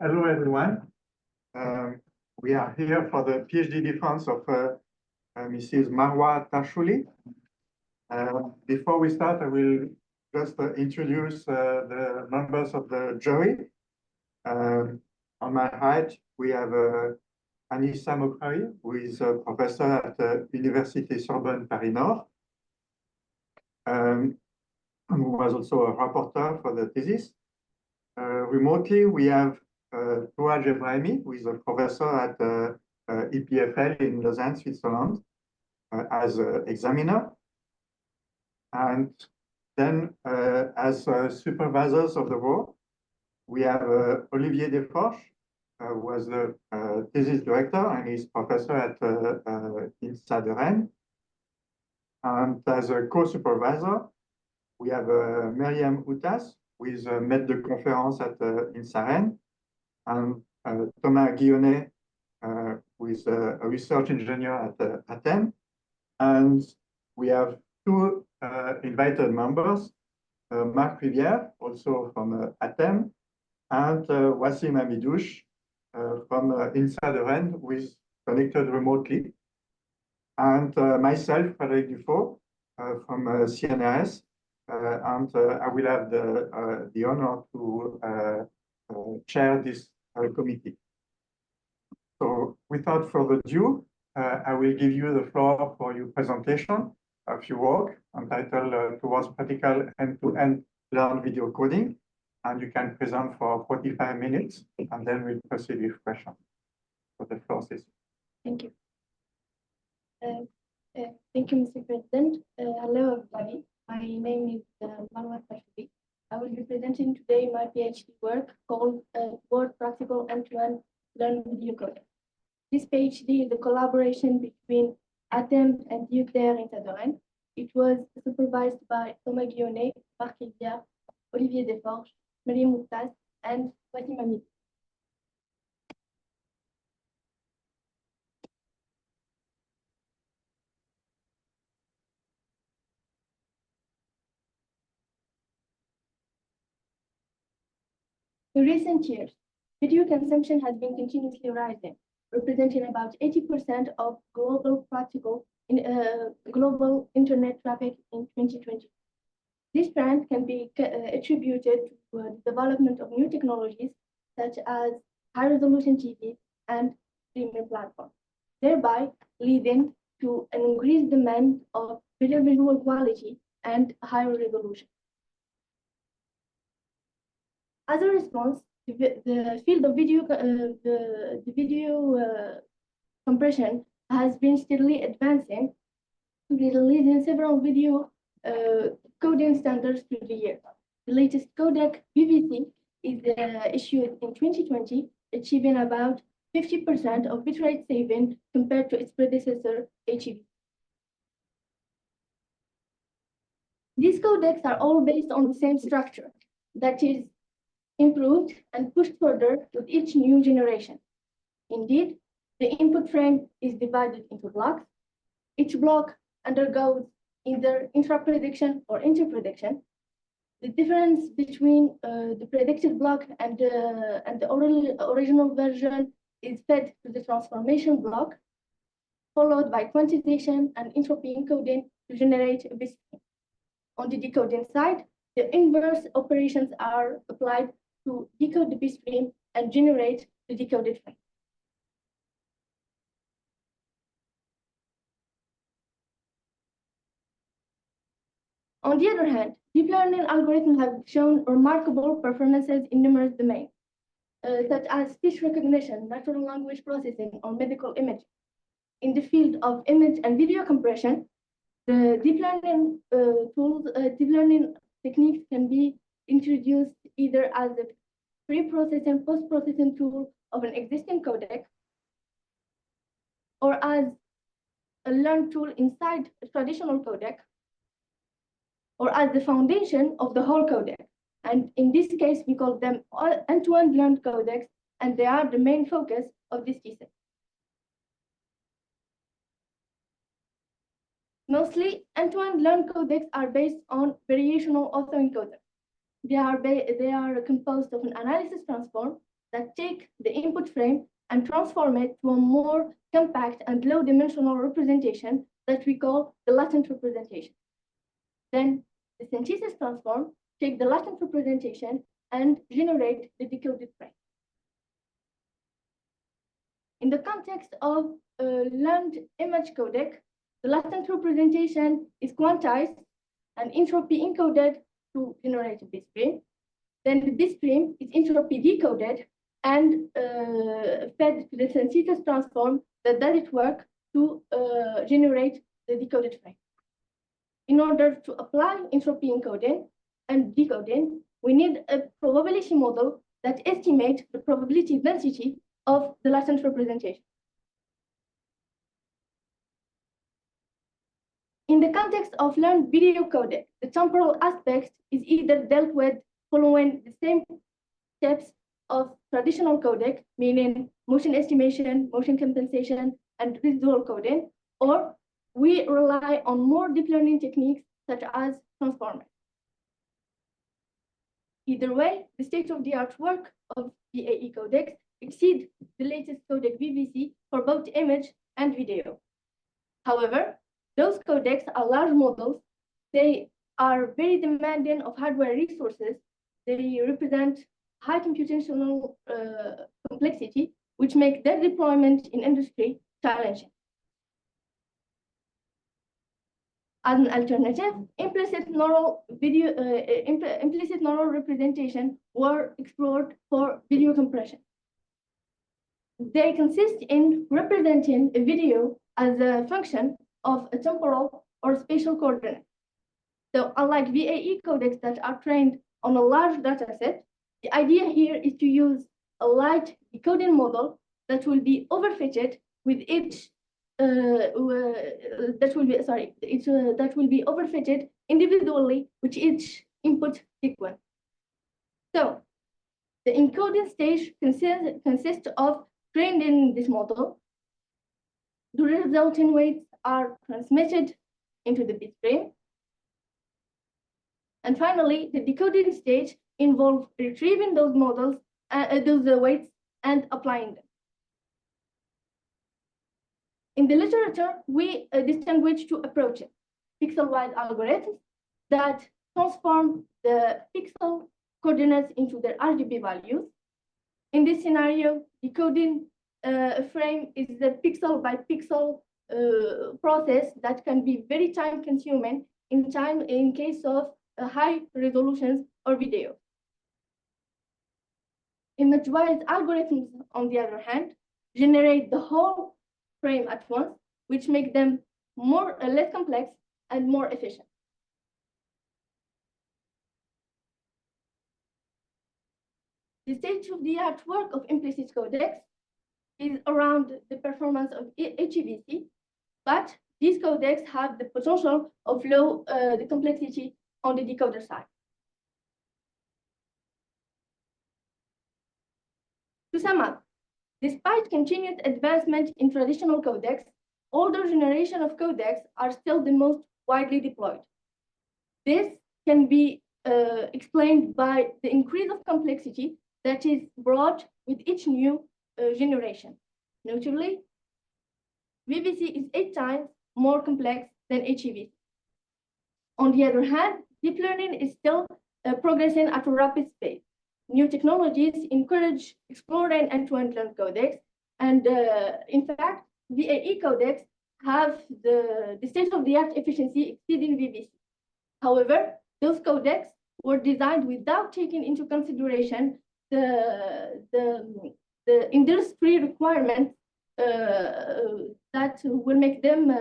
Hello, everyone. We are here for the PhD defense of Mrs. Marwa Tarchouli. Before we start, I will just introduce the members of the jury. On my right, we have Anissa Mokhari, who is a professor at the Université Sorbonne Paris Nord, and who was also a rapporteur for the thesis. Remotely, we have Touaj Ebrahimi, who is a professor at EPFL in Lausanne, Switzerland, as an examiner. And then, as supervisors of the work, we have Olivier Desforges, who was the thesis director and is professor at INSA de Rennes. And as a co-supervisor, we have Myriam Outas, who is maître de conférence at INSA Rennes, and Thomas Guillonnet, who is a research engineer at ATEME. And we have two invited members, Marc Rivière, also from ATEME, and Wassim Amidouche from INSA de Rennes, who is connected remotely. And myself, Frédéric Dufault, from CNRS, and I will have the honor to chair this committee. So without further ado, I will give you the floor for your presentation of your work entitled Towards Practical End-to-End Learned Video Coding. And you can present for 45 minutes, and then we'll proceed with questions. So the floor is. Thank you. Thank you, Mr. President. Hello, everybody. My name is Marwa Tarchouli. I will be presenting today my PhD work called Towards Practical End-to-End Learned Video Coding. This PhD is a collaboration between ATEME and IETR VAADER. It was supervised by Thomas Guillonnet, Marc Rivière, Olivier Desforges, Myriam Outas, and Wassim Amidouche. In recent years, video consumption has been continuously rising, representing about 80% of global global internet traffic in 2020. This trend can be attributed to the development of new technologies such as high-resolution TV and streaming platforms, thereby leading to an increased demand of better visual quality and higher resolution. As a response, the field of video, compression has been steadily advancing, releasing several video coding standards through the year. The latest codec, BBC, is issued in 2020, achieving about 50% of bitrate saving compared to its predecessor, HEV. These codecs are all based on the same structure, that is, improved and pushed further with each new generation. Indeed, the input frame is divided into blocks. Each block undergoes either intra-prediction or inter-prediction. The difference between the predicted block and the original version is fed to the transformation block, followed by quantization and entropy encoding to generate a bit stream. On the decoding side, the inverse operations are applied to decode the bit stream and generate the decoded frame. On the other hand, deep learning algorithms have shown remarkable performances in numerous domains, such as speech recognition, natural language processing, or medical imaging. In the field of image and video compression, the deep learning deep learning techniques can be introduced either as a pre-processing, post-processing tool of an existing codec, or as a learned tool inside a traditional codec, or as the foundation of the whole codec. And in this case, we call them end-to-end learned codecs, and they are the main focus of this thesis. Mostly, end-to-end learned codecs are based on variational autoencoders. They are composed of an analysis transform that take the input frame and transform it to a more compact and low-dimensional representation that we call the latent representation. Then the synthesis transform take the latent representation and generate the decoded frame. In the context of learned image codec, the latent representation is quantized and entropy encoded to generate a bit stream. Then the bit stream is entropy decoded and fed to the synthesis transform that does its work to generate the decoded frame. In order to apply entropy encoding and decoding, we need a probability model that estimates the probability density of the latent representation. In the context of learned video codec, the temporal aspect is either dealt with following the same steps of traditional codec, meaning motion estimation, motion compensation, and residual coding, or we rely on more deep learning techniques such as transformers. Either way, the state-of-the-art work of VAE codecs exceeds the latest codec VVC for both image and video. However, those codecs are large models. They are very demanding of hardware resources. They represent high computational complexity, which make their deployment in industry challenging. As an alternative, implicit neural representation were explored for video compression. They consist in representing a video as a function of a temporal or spatial coordinate. So unlike VAE codecs that are trained on a large data set, the idea here is to use a light decoding model that will be overfitted with each that will be overfitted individually with each input sequence. So the encoding stage consists of training this model. The resulting weights are transmitted into the bit stream. And finally, the decoding stage involves retrieving those models, those weights, and applying them. In the literature, we distinguish two approaches: pixel-wise algorithms that transform the pixel coordinates into their RGB values. In this scenario, decoding frame is the pixel by pixel process that can be very time consuming in case of high resolutions or video. Image-wise algorithms, on the other hand, generate the whole frame at once, which make them less complex and more efficient. The state-of-the-art work of implicit codecs is around the performance of HEVC, but these codecs have the potential of low the complexity on the decoder side. To sum up, despite continued advancement in traditional codecs, older generation of codecs are still the most widely deployed. This can be explained by the increase of complexity that is brought with each new generation. Notably, VVC is 8 times more complex than HEVC. On the other hand, deep learning is still progressing at a rapid pace. New technologies encourage exploring end-to-end learned codecs, and in fact, VAE codecs have the state-of-the-art efficiency exceeding VVC. However, those codecs were designed without taking into consideration the industry requirements that will make them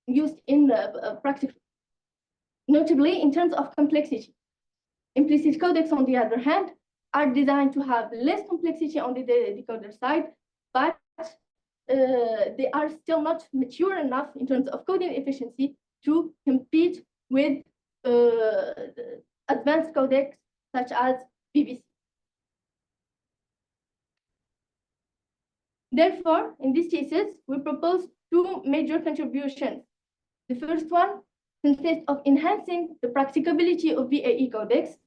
used in practice. Notably, in terms of complexity, implicit codecs, on the other hand, are designed to have less complexity on the decoder side, but they are still not mature enough in terms of coding efficiency to compete with advanced codecs such as VVC. Therefore, in this thesis, we propose 2 major contributions. The first one consists of enhancing the practicability of VAE codecs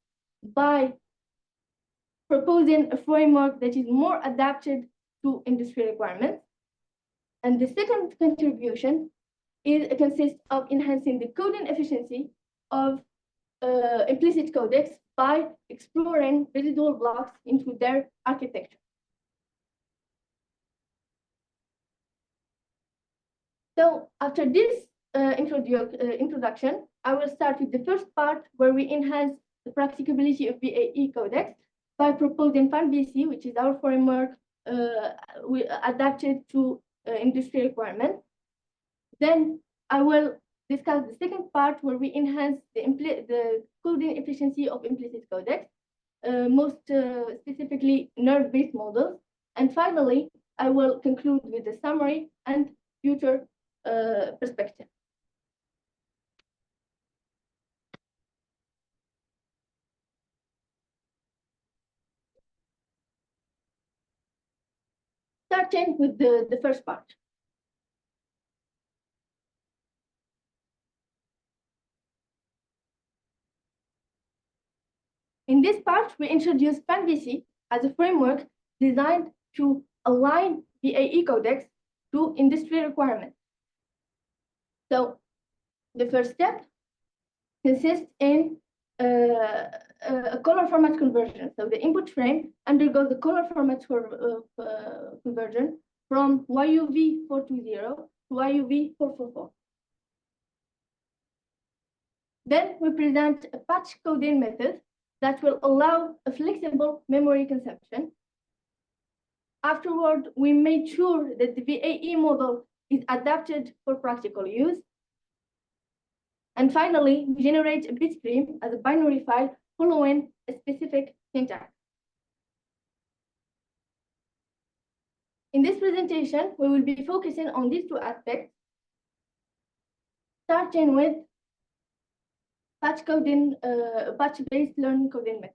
by proposing a framework that is more adapted to industry requirements. And the second contribution consists of enhancing the coding efficiency of implicit codecs by exploring residual blocks into their architecture. So after this introduction, I will start with the first part where we enhance the practicability of VAE codecs by proposing FANVC, which is our framework adapted to industry requirements. Then I will discuss the second part where we enhance the coding efficiency of implicit codecs, most specifically nerve-based models. And finally, I will conclude with the summary and future perspective. Starting with the first part. In this part, we introduce FANVC as a framework designed to align VAE codecs to industry requirements. So the first step consists in a color format conversion. So the input frame undergoes the color format conversion from YUV 420 to YUV 444. Then we present a patch coding method that will allow a flexible memory consumption. Afterward, we made sure that the VAE model is adapted for practical use. And finally, we generate a bit stream as a binary file following a specific syntax. In this presentation, we will be focusing on these two aspects, starting with patch-based learning coding method.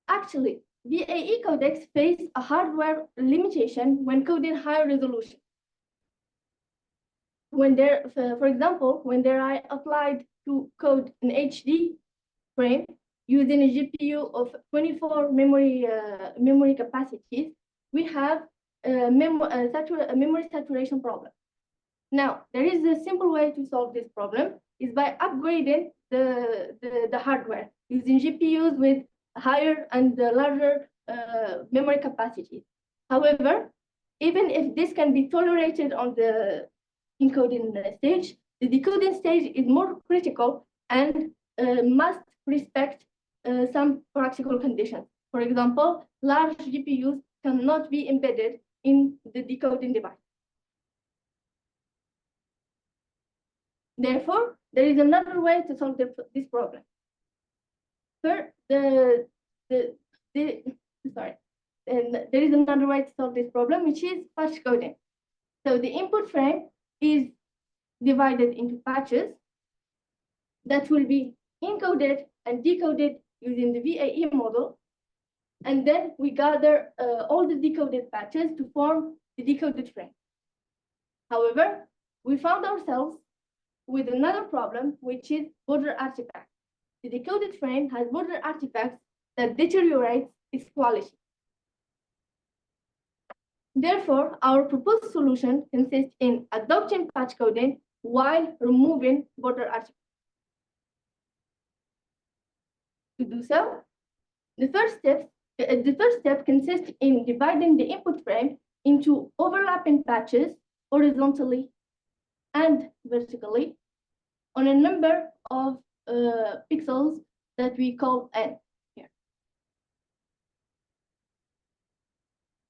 Actually, VAE codecs face a hardware limitation when coding higher resolution. When they're, for example, when they are applied to code an HD frame using a GPU of 24 memory capacities, we have a memory saturation problem. Now, there is a simple way to solve this problem is by upgrading the hardware using GPUs with higher and larger memory capacity. However, even if this can be tolerated on the encoding stage, the decoding stage is more critical and must respect some practical conditions. For example, large GPUs cannot be embedded in the decoding device. Therefore, there is another way to solve this problem. First, there is another way to solve this problem, which is patch coding. So the input frame is divided into patches that will be encoded and decoded using the VAE model. And then we gather all the decoded patches to form the decoded frame. However, we found ourselves with another problem, which is border artifacts. The decoded frame has border artifacts that deteriorate its quality. Therefore, our proposed solution consists in adopting patch coding while removing border artifacts. To do so, the first step consists in dividing the input frame into overlapping patches horizontally and vertically on a number of pixels that we call n here.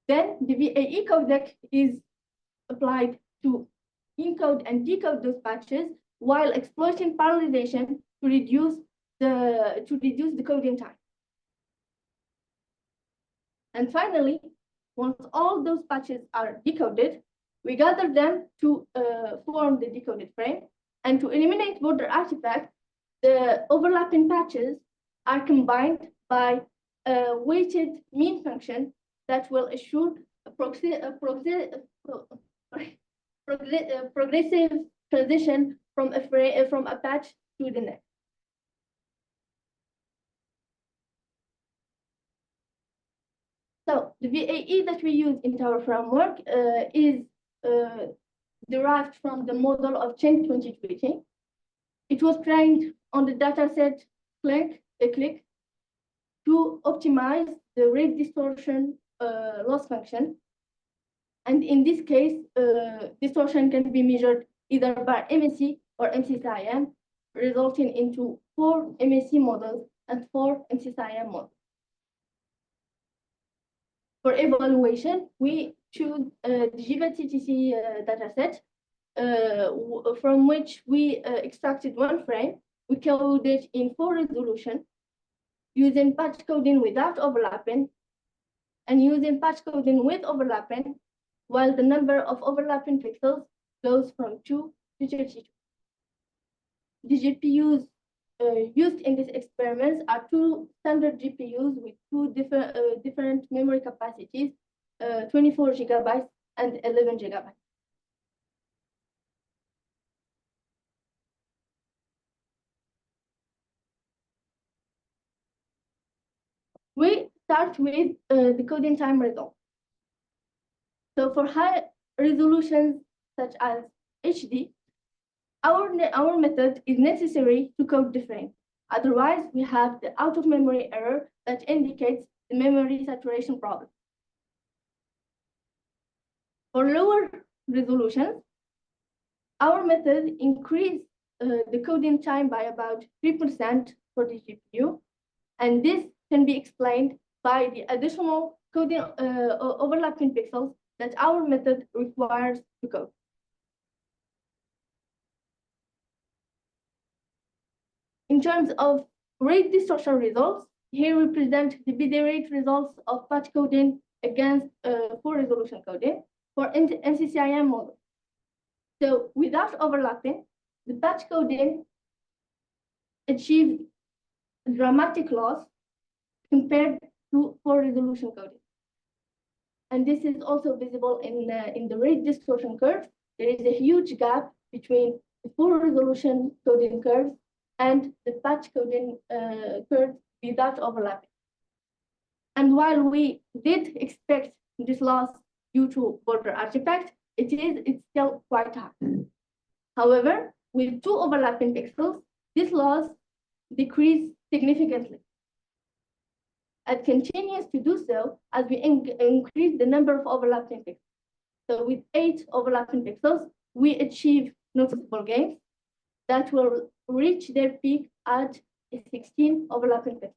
Then the VAE codec is applied to encode and decode those patches while exploiting parallelization to reduce the coding time. And finally, once all those patches are decoded, we gather them to form the decoded frame. And to eliminate border artifacts, the overlapping patches are combined by a weighted mean function that will assure a progressive transition from a patch to the next. Then, the VAE codec is applied to encode and decode those patches while exploiting parallelization to reduce the coding time. And finally, once all those patches are decoded, we gather them to form the decoded frame. And to eliminate border artifacts, the overlapping patches are combined by a weighted mean function that will assure a progressive transition from a So the VAE that we use in our framework is derived from the model of Cheng 2020. It was trained on the dataset click to optimize the rate distortion loss function. And in this case, distortion can be measured either by MSE or MCCIM, resulting into 4 MSE models and 4 MCCIM models. For evaluation, we choose the GVAT-TTC dataset, from which we extracted 1 frame. We coded it in 4 resolution, using patch coding without overlapping, and using patch coding with overlapping, while the number of overlapping pixels goes from 2 to 32. The GPUs used in these experiments are 2 standard GPUs with 2 different memory capacities, 24 gigabytes and 11 gigabytes. We start with the coding time result. So for high resolutions such as HD, our method is necessary to code the frame. Otherwise, we have the out-of-memory error that indicates the memory saturation problem. For lower resolutions, our method increased the coding time by about 3% for the GPU, and this can be explained by the additional coding overlapping pixels that our method requires to code. In terms of rate distortion results, here we present the bit rate results of patch coding against full resolution coding for MCCIM model. So without overlapping, the patch coding achieved dramatic loss compared to full resolution coding. And this is also visible in the rate distortion curve. There is a huge gap between the full resolution coding curves and the patch coding curve without overlapping. And while we did expect this loss due to border artifact, it's still quite high. However, with 2 overlapping pixels, this loss decreased significantly. It continues to do so as we increase the number of overlapping pixels. So with 8 overlapping pixels, we achieve noticeable gains that will reach their peak at 16 overlapping pixels.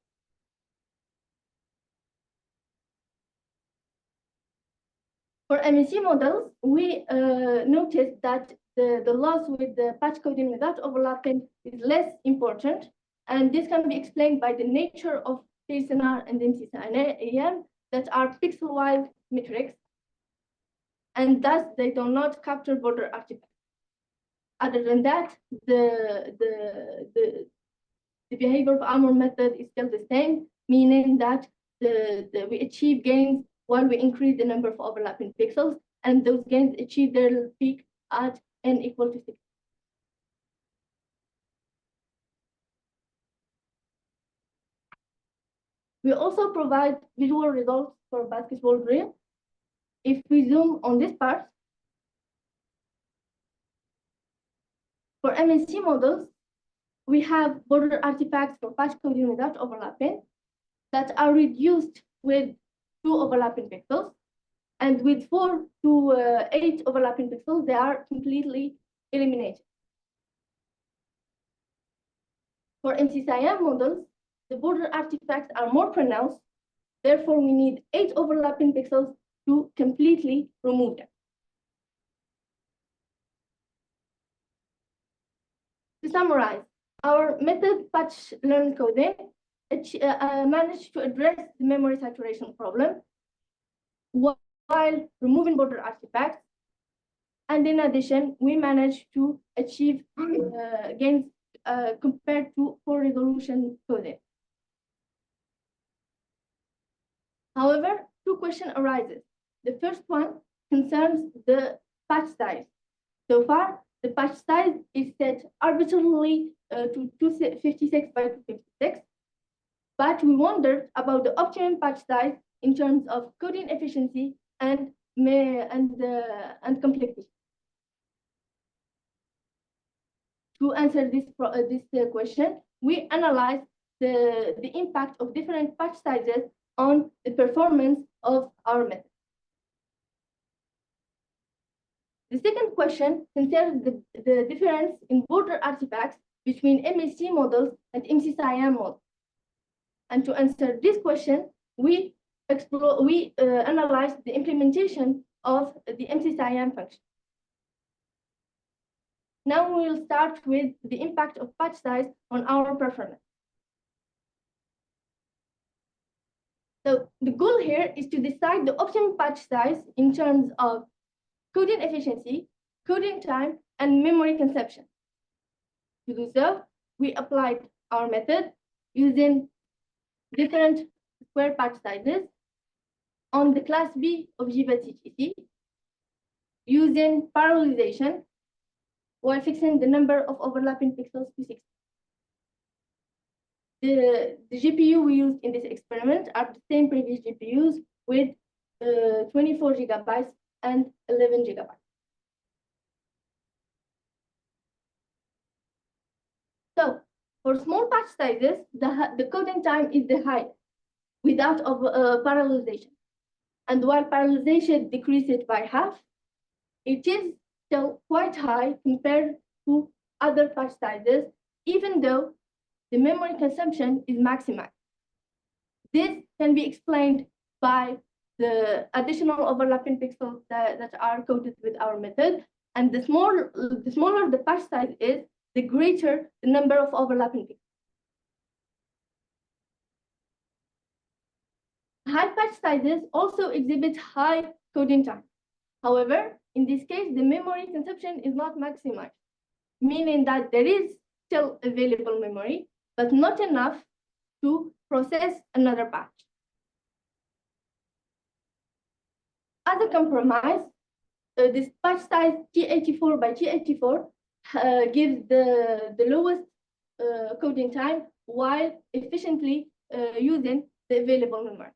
For MSE models, we noticed that the loss with the patch coding without overlapping is less important, and this can be explained by the nature of PSNR and MCCIM that are pixel-wide metrics, and thus they do not capture border artifacts. Other than that, the behavior of our method is still the same, meaning that we achieve gains while we increase the number of overlapping pixels, and those gains achieve their peak at n equal to 6. We also provide visual results for basketball drill. If we zoom on this part, for MSE models, we have border artifacts for patch coding without overlapping that are reduced with 2 overlapping pixels, and with 4 to 8 overlapping pixels, they are completely eliminated. For MCCIM models, the border artifacts are more pronounced, therefore we need 8 overlapping pixels to completely remove them. To summarize, our method patch learned coding managed to address the memory saturation problem while removing border artifacts, and in addition, we managed to achieve gains compared to full resolution coding. However, 2 questions arises. The first one concerns the patch size. So far, the patch size is set arbitrarily to 256 by 256, but we wondered about the optimum patch size in terms of coding efficiency and complexity. To answer this question, we analyzed the impact of different patch sizes on the performance of our method. The second question concerns the difference in border artifacts between MSC models and MC-SIAM models. And to answer this question, we analyzed the implementation of the MC-SIAM function. Now we will start with the impact of patch size on our performance. So the goal here is to decide the optimum patch size in terms of coding efficiency, coding time, and memory consumption. To do so, we applied our method using different square patch sizes on the class B of GBAT-TTC, using parallelization while fixing the number of overlapping pixels to 6. The GPU we used in this experiment are the same previous GPUs with 24 gigabytes and 11 gigabytes. So for small patch sizes, the coding time is the highest without parallelization. And while parallelization decreases by half, it is still quite high compared to other patch sizes, even though the memory consumption is maximized. This can be explained by the additional overlapping pixels that are coded with our method. And the smaller the patch size is, the greater the number of overlapping pixels. High patch sizes also exhibit high coding time. However, in this case, the memory consumption is not maximized, meaning that there is still available memory, but not enough to process another patch. As a compromise, this patch size T84 by T84 gives the lowest coding time while efficiently using the available memory.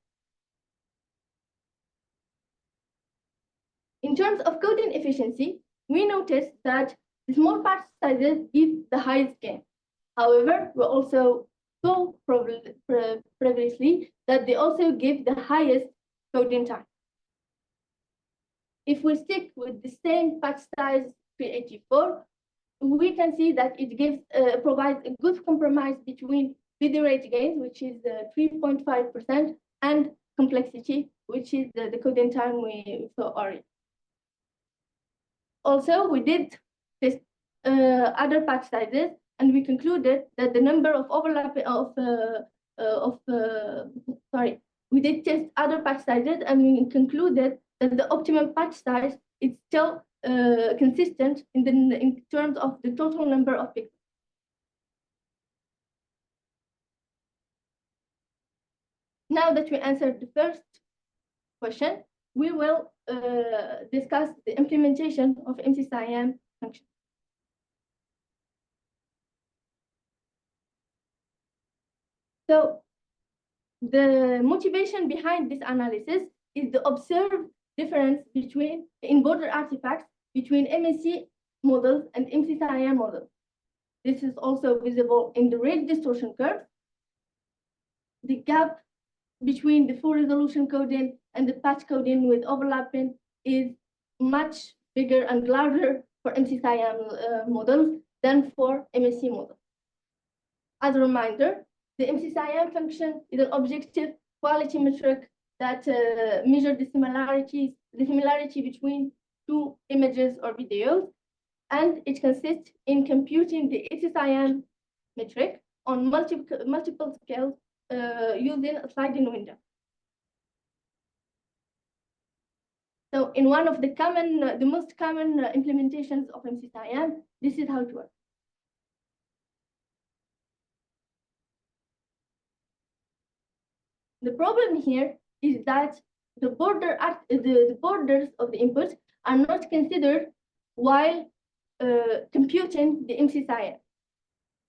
In terms of coding efficiency, we noticed that the small patch sizes give the highest gain. However, we also saw previously that they also give the highest coding time. If we stick with the same patch size 384, we can see that it provides a good compromise between video rate gains, which is 3.5%, and complexity, which is the coding time we saw already. Also, we did test other patch sizes, and we concluded that the number of overlapping we did test other patch sizes, and we concluded that the optimum patch size is still consistent in terms of the total number of pixels. Now that we answered the first question, we will discuss the implementation of MC-SIAM function. So the motivation behind this analysis is the observed difference in border artifacts between MSC models and MC-SIAM models. This is also visible in the rate distortion curve. The gap between the full resolution coding and the patch coding with overlapping is much bigger and larger for MC-SIAM models than for MSC models. As a reminder, the MC-SIAM function is an objective quality metric that measures the similarity between two images or videos, and it consists in computing the MC-SIAM metric on multiple scales using a sliding window. So in one of the most common implementations of MC-SIAM, this is how it works. The problem here is that the borders of the input are not considered while computing the MC-SIAM.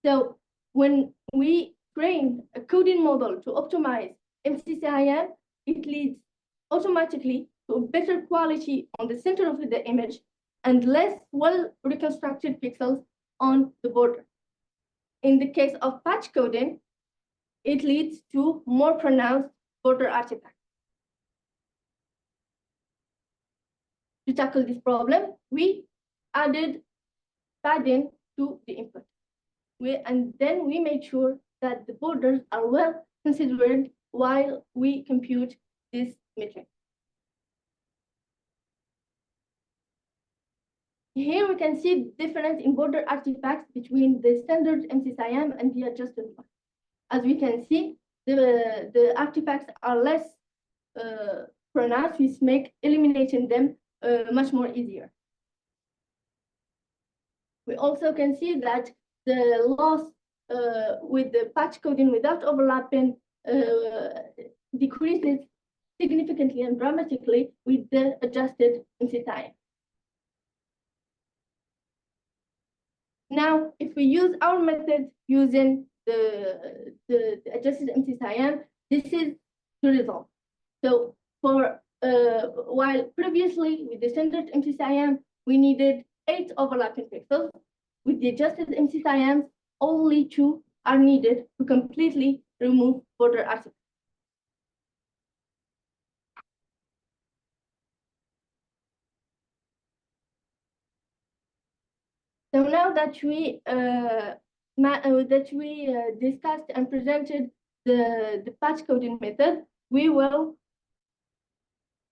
So when we train a coding model to optimize MC-SIAM, it leads automatically to a better quality on the center of the image and less well-reconstructed pixels on the border. In the case of patch coding, it leads to more pronounced border artifacts. To tackle this problem, we added padding to the input. And then we made sure that the borders are well considered while we compute this metric. Here we can see the difference in border artifacts between the standard MCSIM and the adjusted one. As we can see, the artifacts are less pronounced, which make eliminating them much more easier. We also can see that the loss with the patch coding without overlapping decreases significantly and dramatically with the adjusted MCSIM. Now, if we use our method using the adjusted MCSIM, this is the result. So for while previously with the standard MCSIM, we needed 8 overlapping pixels. With the adjusted MCSIMs, only 2 are needed to completely remove border artifacts. So now that we discussed and presented the patch coding method, we will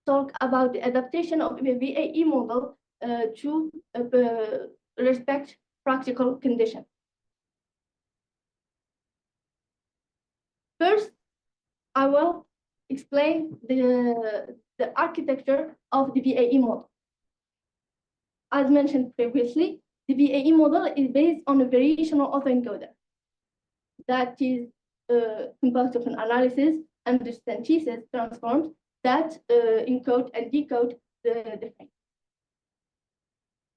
talk about the adaptation of the VAE model to respect practical conditions. First, I will explain the architecture of the VAE model. As mentioned previously, the VAE model is based on a variational autoencoder that is composed of an analysis and the synthesis transforms that encode and decode the frame.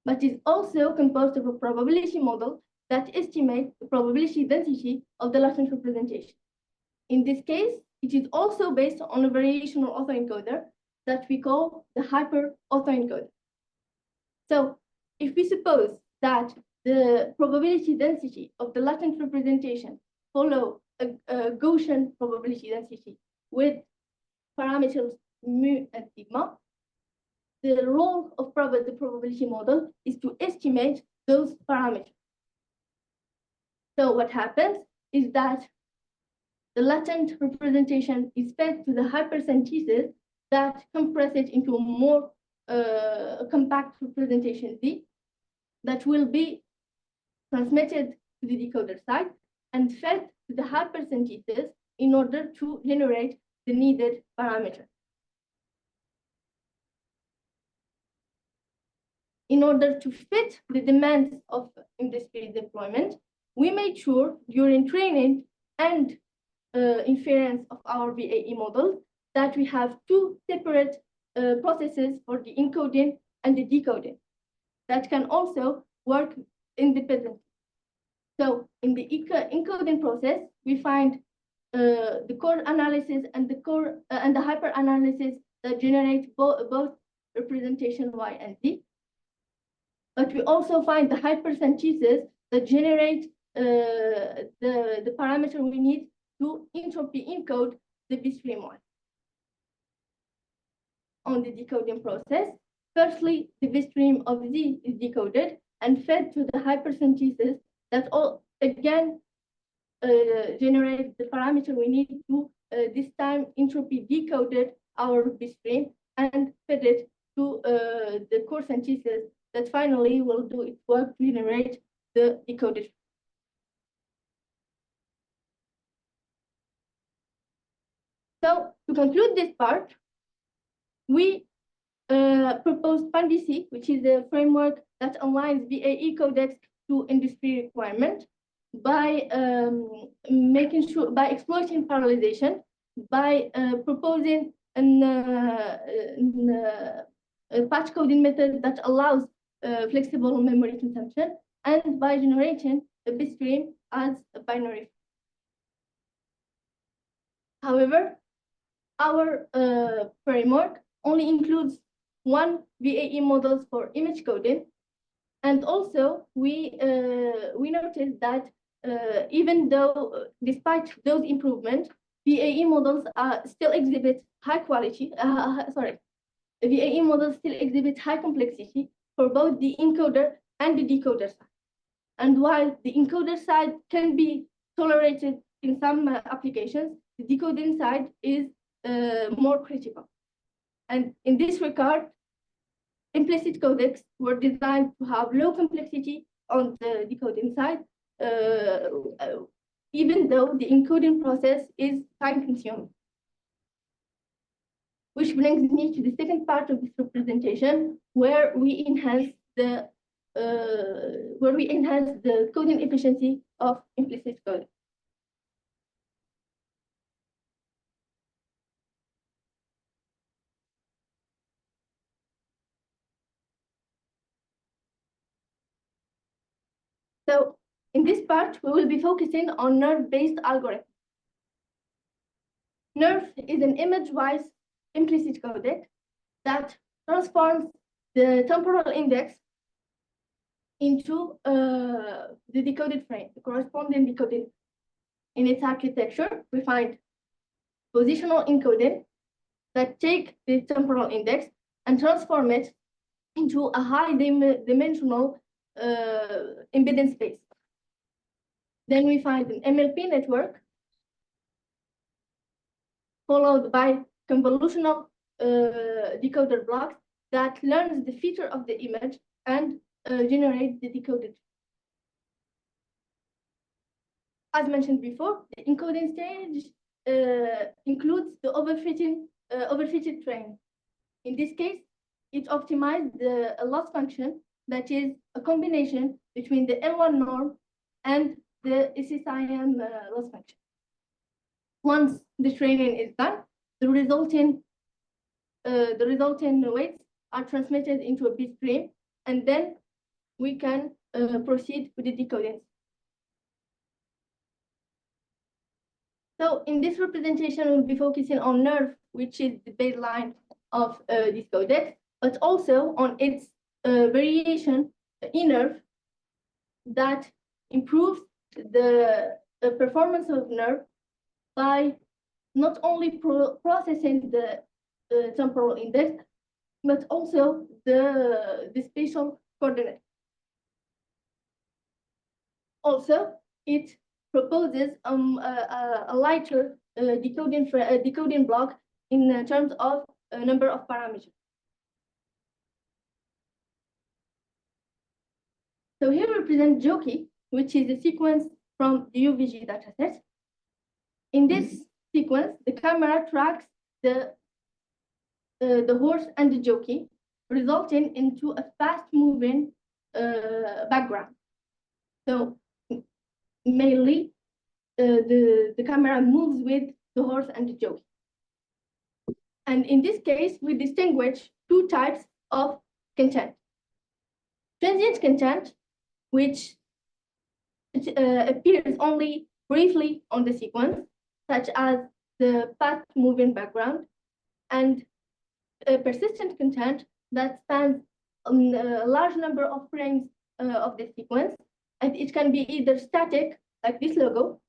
But is also composed of a probability model that estimates the probability density of the latent representation. In this case, it is also based on a variational autoencoder that we call the hyper autoencoder. So if we suppose that the probability density of the latent representation follow a Gaussian probability density with parameters mu and sigma, the role of the probability model is to estimate those parameters. So what happens is that the latent representation is fed to the hypersynthesis that compress it into a more compact representation Z that will be transmitted to the decoder side and fed to the hypersynthesis in order to generate the needed parameter. In order to fit the demands of industry deployment, we made sure during training and inference of our VAE models that we have 2 separate processes for the encoding and the decoding that can also work independently. So in the encoding process, we find the core analysis and the hyper analysis that generate both representation Y and Z. But we also find the hypersynthesis that generate the parameter we need to entropy encode the bitstream Y. On the decoding process, firstly, the bitstream of Z is decoded and fed to the hypersynthesis that all again generates the parameter we need to this time entropy decoded our bitstream and fed it to the core synthesis that finally will do its work to generate the decoded. So to conclude this part, we proposed PanDC, which is a framework that aligns VAE codecs to industry requirement by making sure, by exploiting parallelization, by proposing a patch coding method that allows flexible memory consumption, and by generating a bitstream as a binary. However, our framework only includes one VAE models for image coding, and also we noticed that even though despite those improvements, VAE models still exhibit high quality. VAE models still exhibit high complexity for both the encoder and the decoder side. And while the encoder side can be tolerated in some applications, the decoding side is more critical. And in this regard, implicit codecs were designed to have low complexity on the decoding side, even though the encoding process is time-consuming. Which brings me to the second part of this representation, where we enhance the coding efficiency of implicit coding. So in this part, we will be focusing on nerve-based algorithms. Nerve is an image-wise implicit codec that transforms the temporal index into the decoded frame, the corresponding decoded. In its architecture, we find positional encoding that take the temporal index and transform it into a high-dimensional impedance space. Then we find an MLP network followed by convolutional decoder blocks that learns the feature of the image and generates the decoded. As mentioned before, the encoding stage includes the overfitted frame. In this case, it optimized the loss function that is a combination between the L1 norm and the SSIM loss function. Once the training is done, the resulting weights are transmitted into a bit stream, and then we can proceed with the decoding. So in this representation, we'll be focusing on nerve, which is the baseline of this codec, but also on its variation, nerve, that improves the performance of nerve by not only processing the temporal index, but also the spatial coordinate. Also, it proposes a lighter decoding block in terms of a number of parameters. So here we present Jockey, which is a sequence from the UVG dataset. In this sequence, the camera tracks the horse and the jockey, resulting into a fast-moving background. So mainly, the camera moves with the horse and the jockey. And in this case, we distinguish two types of content. Transient content, which appears only briefly on the sequence, such as the fast-moving background, and persistent content that spans a large number of frames of the sequence, and it can be either static, like this logo,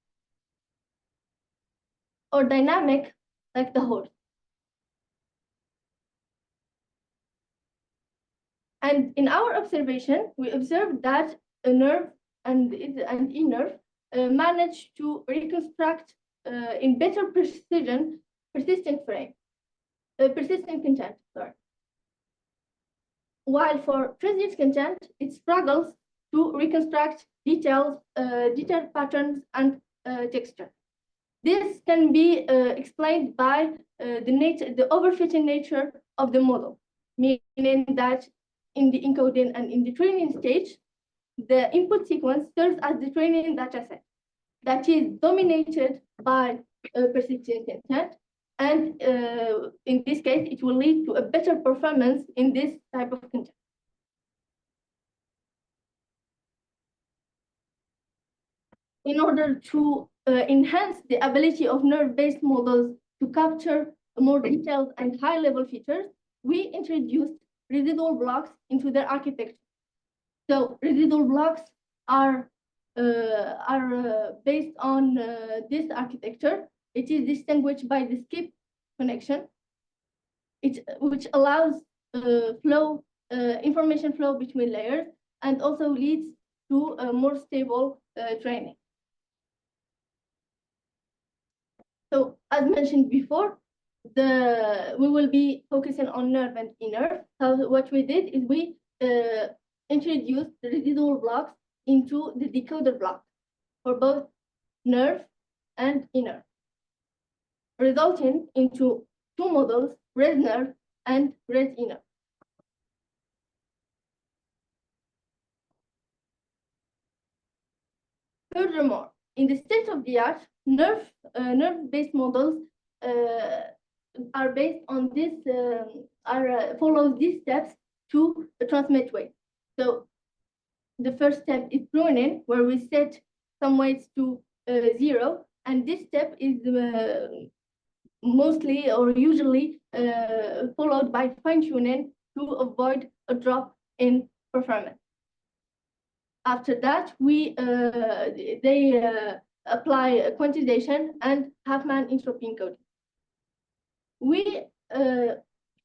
or dynamic, like the horse. And in our observation, we observed that a nerve and e-nerve manage to reconstruct in better precision persistent content. Sorry. While for transient content, it struggles to reconstruct detailed patterns and texture. This can be explained by the overfitting nature of the model, meaning that in the encoding and in the training stage, the input sequence serves as the training dataset that is dominated by persistent content, and in this case, it will lead to a better performance in this type of content. In order to enhance the ability of nerve-based models to capture more detailed and high-level features, we introduced residual blocks into their architecture. So residual blocks are based on this architecture. It is distinguished by the skip connection, which allows information flow between layers and also leads to a more stable training. So as mentioned before, we will be focusing on nerve and e-nerve. So what we did is we introduced the residual blocks into the decoder block for both nerve and e-nerve, resulting into two models, res nerve and res e-nerve. Furthermore, in the state-of-the-art, nerve-based models are based on this, follow these steps to transmit weight. So the first step is pruning, where we set some weights to 0, and this step is mostly or usually followed by fine-tuning to avoid a drop in performance. After that, they apply quantization and Huffman entropy encoding. We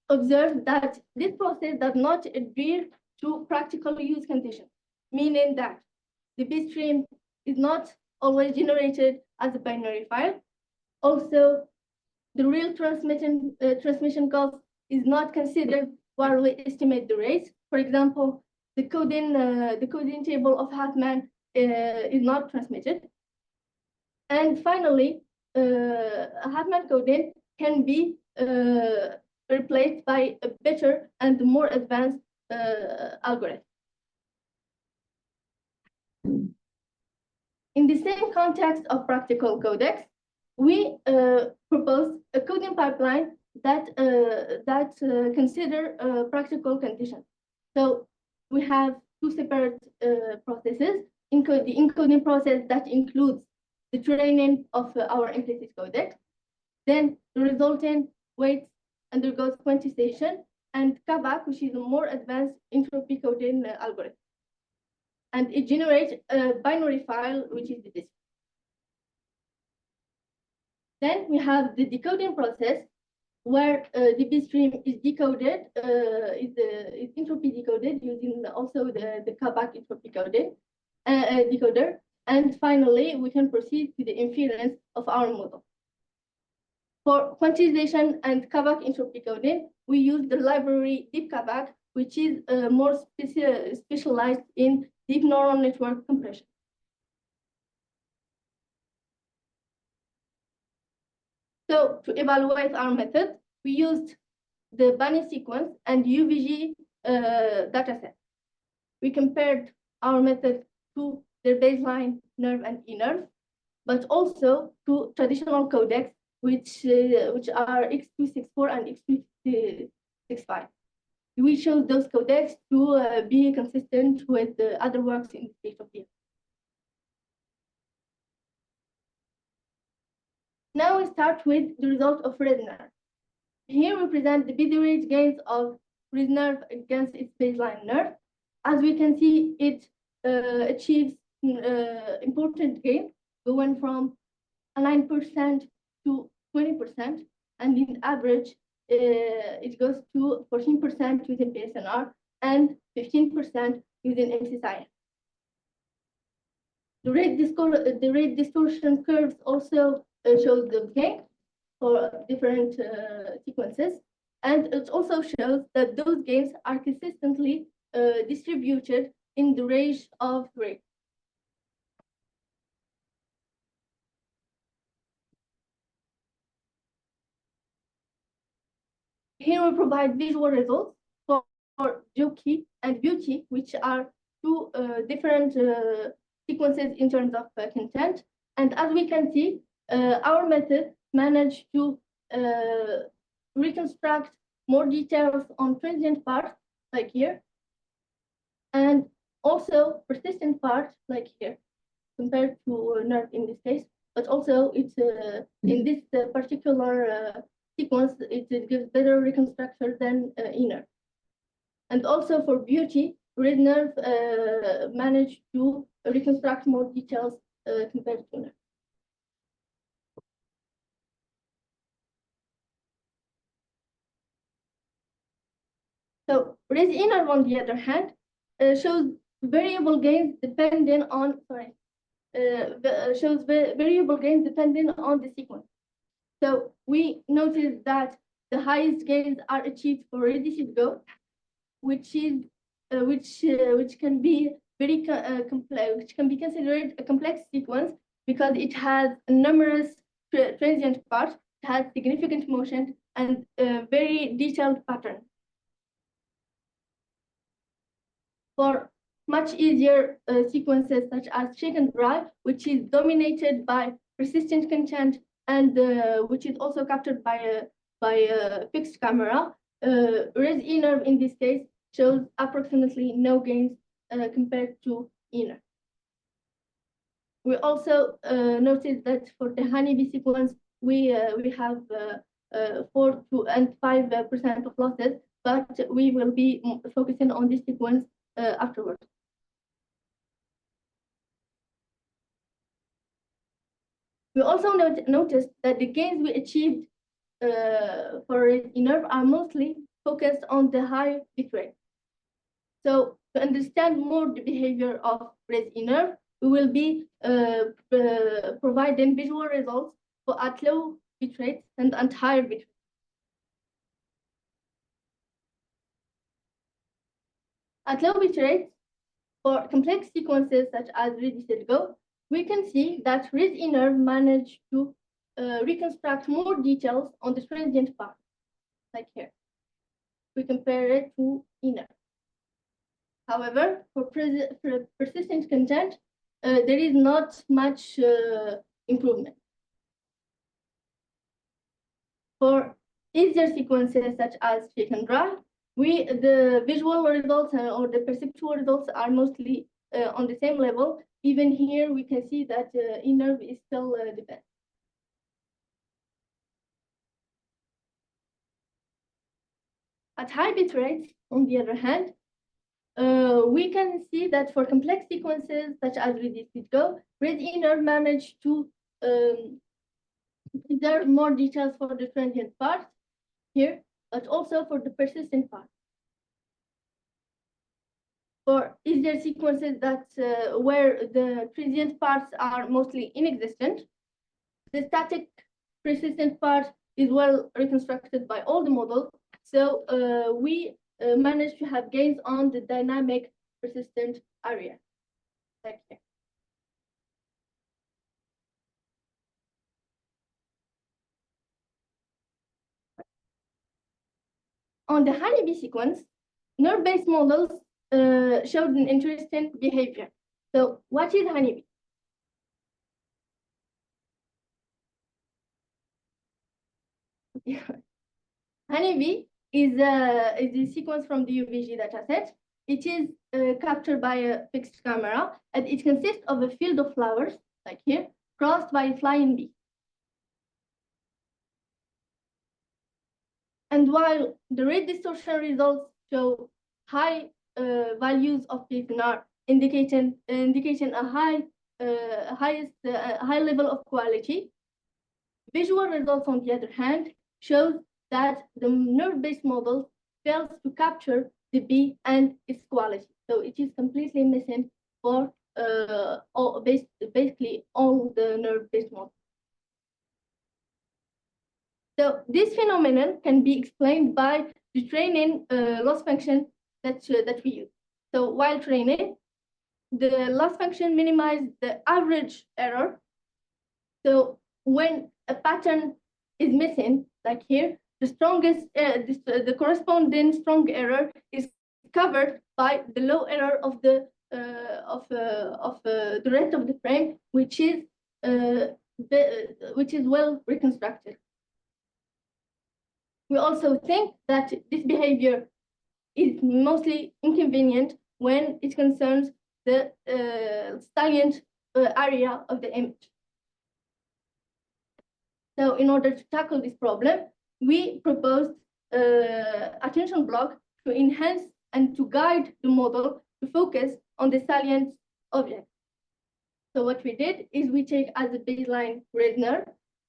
observed that this process does not adhere to practical use conditions, meaning that the bit stream is not always generated as a binary file. Also, the real transmission cost is not considered while we estimate the rates. For example, the coding table of Huffman is not transmitted. And finally, Huffman coding can be replaced by a better and more advanced algorithm. In the same context of practical codecs, we propose a coding pipeline that consider practical conditions. So we have two separate processes. The encoding process that includes the training of our implicit codec. Then the resulting weights undergoes quantization, and KAVAK, which is a more advanced entropy coding algorithm. And it generates a binary file, which is the disk. Then we have the decoding process, where the bit stream is decoded, is entropy decoded using also the KAVAK entropy decoder. And finally, we can proceed to the inference of our model. For quantization and KAVAK entropy coding, we use the library DeepKAVAK, which is more specialized in deep neural network compression. So to evaluate our method, we used the Bunny sequence and UVG dataset. We compared our method to their baseline nerve and e-nerve, but also to traditional codecs, which are X264 and X265. We chose those codecs to be consistent with the other works in the state of the art. Now we start with the result of ResNerve. Here we present the bit rate gains of ResNerve against its baseline nerve. As we can see, it achieves important gain, going from 9% to 20%, and in average, it goes to 14% using PSNR and 15% using MCSI. The rate distortion curves also shows the gain for different sequences, and it also shows that those gains are consistently distributed in the range of rate. Here we provide visual results for Joki and Beauty, which are two different sequences in terms of content. And as we can see, our method managed to reconstruct more details on transient parts, like here, and also persistent parts, like here, compared to nerve in this case. But also, it's in this particular sequence, it gives better reconstruction than inner. And also for beauty, red nerve managed to reconstruct more details compared to inner. So res inner, on the other hand, shows variable gains depending on variable gains depending on the sequence. So we noticed that the highest gains are achieved for reduced go, which can be very complex, which can be considered a complex sequence because it has numerous transient parts, it has significant motion and very detailed pattern. For much easier sequences such as shake and dry, which is dominated by persistent content and which is also captured by a fixed camera, res inner in this case shows approximately no gains compared to inner. We also noticed that for the honeybee sequence, we have 4 to 5% of losses, but we will be focusing on this sequence afterwards. We also noticed that the gains we achieved for inner are mostly focused on the high bitrate. So to understand more the behavior of res inner, we will be providing visual results for at low bitrate and at higher bitrate. At low bitrate, for complex sequences such as reduced go, we can see that res inner managed to reconstruct more details on the transient part, like here. We compare it to inner. However, for persistent content, there is not much improvement. For easier sequences such as shake and dry, the visual results or the perceptual results are mostly on the same level. Even here, we can see that inner is still dependent. At high bit rates, on the other hand, we can see that for complex sequences such as reduced go, res inner managed to preserve more details for the transient part here, but also for the persistent part. For easier sequences that where the transient parts are mostly inexistent, the static persistent part is well reconstructed by all the models. So we managed to have gains on the dynamic persistent area. Thank you. On the honeybee sequence, nerve-based models showed an interesting behavior. So what is honeybee? Honeybee is a sequence from the UVG dataset. It is captured by a fixed camera, and it consists of a field of flowers, like here, crossed by a flying bee. And while the rate distortion results show high values of PSNR, indicating a high level of quality, visual results, on the other hand, shows that the nerve-based model fails to capture the bee and its quality. So it is completely missing for basically all the nerve-based models. So this phenomenon can be explained by the training loss function that we use. So while training, the loss function minimizes the average error. So when a pattern is missing, like here, the corresponding strong error is covered by the low error of the rest of the frame, which is well reconstructed. We also think that this behavior is mostly inconvenient when it concerns the salient area of the image. So in order to tackle this problem, we proposed attention block to enhance and to guide the model to focus on the salient object. So what we did is we take as a baseline red nerve,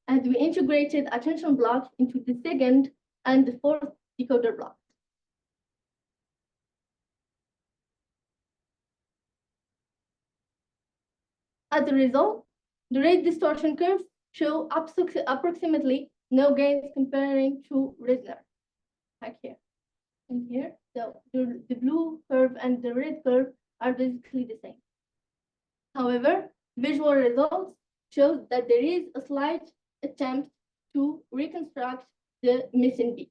and we integrated attention block into the second and the fourth decoder block. As a result, the rate distortion curves show approximately no gains comparing to red nerve, like here and here. So the blue curve and the red curve are basically the same. However, visual results show that there is a slight attempt to reconstruct the missing beat.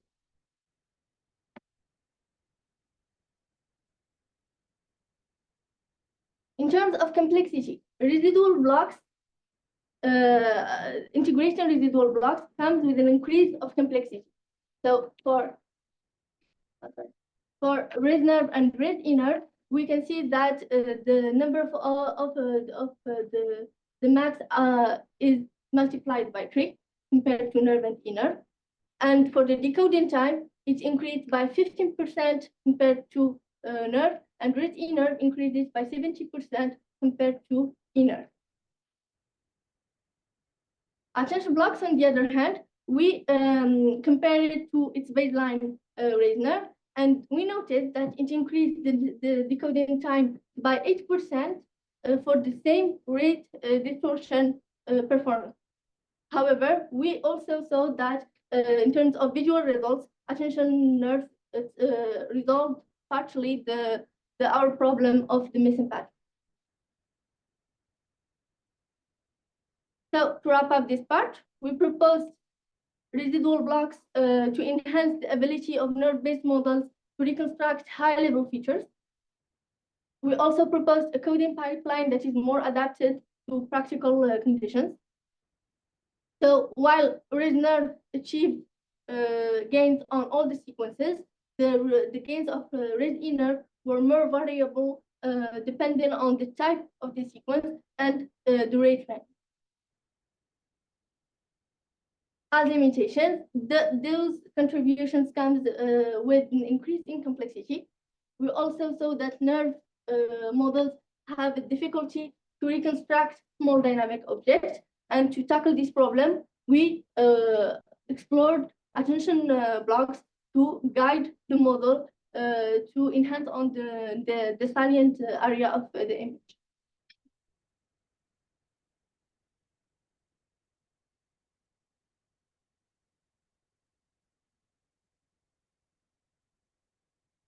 In terms of complexity, residual blocks, integration residual blocks comes with an increase of complexity. So for red nerve and red inner, we can see that the number of the max is multiplied by 3 compared to nerve and inner. And for the decoding time, it increased by 15% compared to nerve, and red inner increases by 70% compared to inner. Attention blocks, on the other hand, we compared it to its baseline red nerve, and we noted that it increased the decoding time by 8% for the same rate distortion performance. However, we also saw that in terms of visual results, attention nerve resolved partially our problem of the missing pattern. So to wrap up this part, we proposed residual blocks to enhance the ability of nerve-based models to reconstruct high-level features. We also proposed a coding pipeline that is more adapted to practical conditions. So while red nerve achieved gains on all the sequences, the gains of red inner were more variable depending on the type of the sequence and the rate range. As limitations, those contributions comes with an increase in complexity. We also saw that nerve models have a difficulty to reconstruct small dynamic objects, and to tackle this problem, we explored attention blocks to guide the model to enhance on the salient area of the image.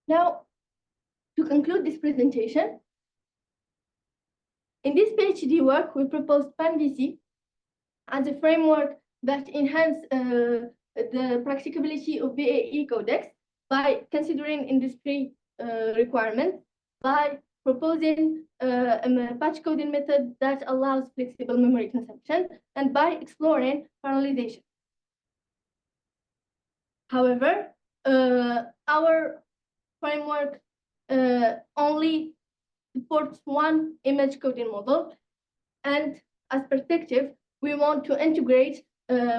Now, to conclude this presentation, in this PhD work, we proposed PanVC as a framework that enhances the practicability of VAE codecs by considering industry requirements, by proposing a patch coding method that allows flexible memory consumption, and by exploring parallelization. However, our framework only supports one image coding model, and as perspective, we want to integrate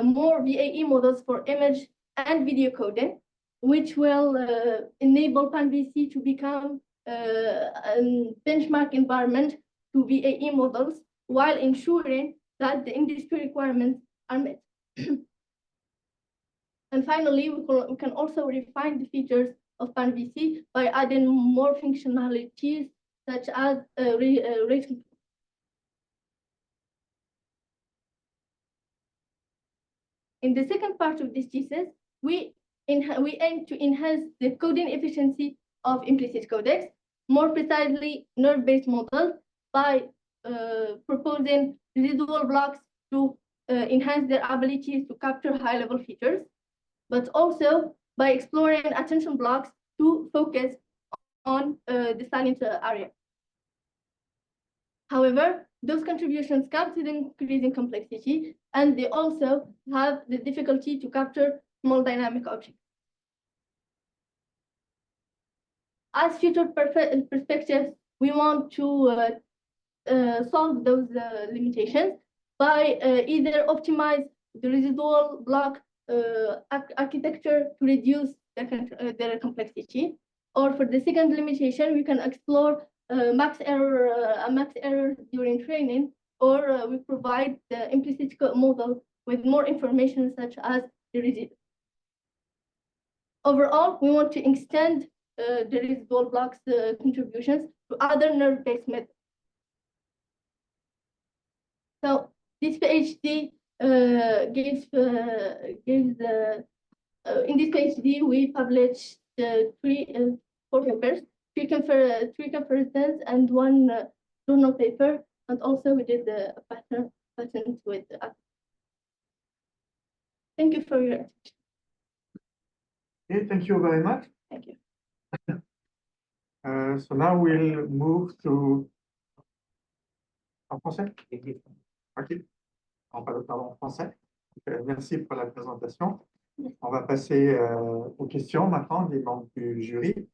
more VAE models for image and video coding, which will enable PanVC to become a benchmark environment to VAE models while ensuring that the industry requirements are met. And finally, we can also refine the features of PanVC by adding more functionalities such as rate control. In the second part of this thesis, we aim to enhance the coding efficiency of implicit codecs, more precisely nerve-based models, by proposing residual blocks to enhance their abilities to capture high-level features, but also by exploring attention blocks to focus on the salient area. However, those contributions come with increasing complexity, and they also have the difficulty to capture small dynamic objects. As future perspectives, we want to solve those limitations by either optimize the residual block architecture to reduce their complexity. Or for the second limitation, we can explore max error during training, or we provide the implicit model with more information such as the residual. Overall, we want to extend the residual blocks contributions to other nerve-based methods. So this PhD gives in this PhD we published four papers, three conferences, and one journal paper, and also we did a patent with ATEME. Thank you for your attention. Okay, thank you very much. Thank you. So now we'll move to en français. Ok. On va parler en français. Merci pour la présentation. On va passer aux questions maintenant des membres du jury.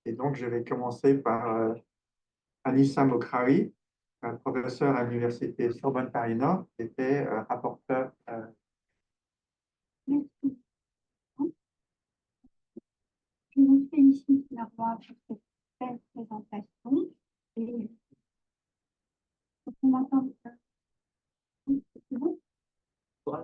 Et donc, je vais commencer par Anissa Mokrawi, professeure à l'Université Sorbonne Paris-Nord, qui était rapporteur. Merci. Je vous félicite d'avoir fait cette belle présentation. Et on m'entend.